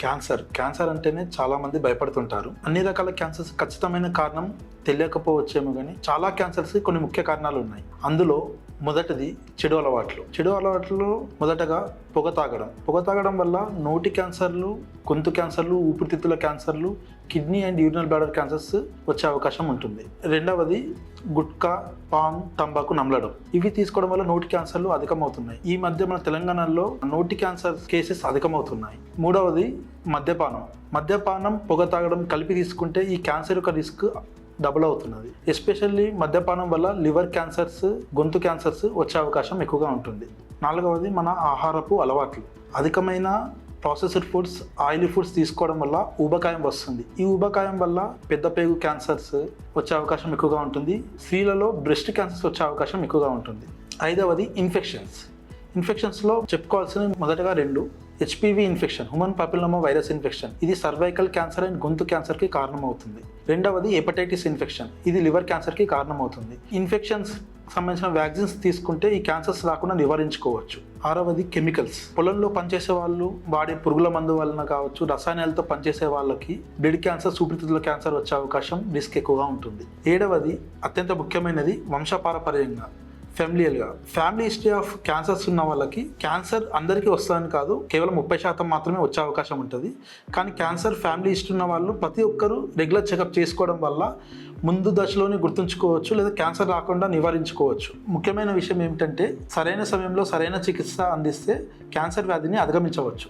Cancer అంటేనే చాలా మంది భయపడుతుంటారు. అన్ని రకాల క్యాన్సర్స్ ఖచ్చితమైన కారణం తెలియకపోవచ్చేమో కానీ చాలా క్యాన్సర్స్ కొన్ని ముఖ్య కారణాలు ఉన్నాయి. అందులో మొదటిది చెడు అలవాట్లు మొదటగా పొగ తాగడం వల్ల నోటి క్యాన్సర్లు, గొంతు క్యాన్సర్లు, ఊపిరితిత్తుల క్యాన్సర్లు, kidney and urinal bladder cancers వచ్చే అవకాశం ఉంటుంది. రెండవది గుట్కా, పాన్, తంబాకు నమలడం. ఇవి తీసుకోవడం వల్ల నోటి క్యాన్సర్లు అధికమవుతున్నాయి. ఈ మధ్య మన తెలంగాణలో నోటి క్యాన్సర్ కేసెస్ అధికమవుతున్నాయి. మూడవది మద్యపానం, పొగ తాగడం కలిపి తీసుకుంటే ఈ క్యాన్సర్ యొక్క రిస్క్ డబుల్ అవుతున్నది. ఎస్పెషల్లీ మద్యపానం వల్ల లివర్ క్యాన్సర్స్, గొంతు క్యాన్సర్స్ వచ్చే అవకాశం ఎక్కువగా ఉంటుంది. నాలుగవది మన ఆహారపు అలవాట్లు. అధికమైన ప్రాసెస్డ్ ఫుడ్స్, ఆయిలీ ఫుడ్స్ తీసుకోవడం వల్ల ఊబకాయం వస్తుంది. ఈ ఊబకాయం వల్ల పెద్ద పేగు క్యాన్సర్స్ వచ్చే అవకాశం ఎక్కువగా ఉంటుంది. స్త్రీలలో బ్రెస్ట్ క్యాన్సర్స్ వచ్చే అవకాశం ఎక్కువగా ఉంటుంది. ఐదవది ఇన్ఫెక్షన్స్లో చెప్పుకోవాల్సిన మొదటగా 2 HPV infection, human papilloma virus infection. ఇది సర్వైకల్ క్యాన్సర్ అండ్ గొంతు క్యాన్సర్కి కారణమవుతుంది. రెండవది హెపటైటిస్ ఇన్ఫెక్షన్, ఇది లివర్ క్యాన్సర్కి కారణమవుతుంది. ఇన్ఫెక్షన్స్ సంబంధించిన వ్యాక్సిన్స్ తీసుకుంటే ఈ క్యాన్సర్స్ రాకుండా నివారించుకోవచ్చు. ఆరవది కెమికల్స్. పొలంలో పనిచేసే వాళ్ళు వాడే పురుగుల మందు వలన కావచ్చు, రసాయనాలతో పనిచేసే వాళ్ళకి బ్లడ్ క్యాన్సర్, ఊపిరితిత్తుల క్యాన్సర్ వచ్చే అవకాశం రిస్క్ ఎక్కువగా ఉంటుంది. ఏడవది అత్యంత ముఖ్యమైనది వంశపారపర్యంగా, ఫ్యామిలీ హిస్టరీ ఆఫ్ క్యాన్సర్స్ ఉన్న వాళ్ళకి క్యాన్సర్ అందరికీ వస్తుందని కాదు, కేవలం 30% మాత్రమే వచ్చే అవకాశం ఉంటుంది. కానీ క్యాన్సర్ ఫ్యామిలీ హిస్టరీ ఉన్న వాళ్ళు ప్రతి ఒక్కరూ రెగ్యులర్ చెకప్ చేసుకోవడం వల్ల ముందు దశలోనే గుర్తుంచుకోవచ్చు, లేదా క్యాన్సర్ రాకుండా నివారించుకోవచ్చు. ముఖ్యమైన విషయం ఏమిటంటే సరైన సమయంలో సరైన చికిత్స అందిస్తే క్యాన్సర్ వ్యాధిని అధిగమించవచ్చు.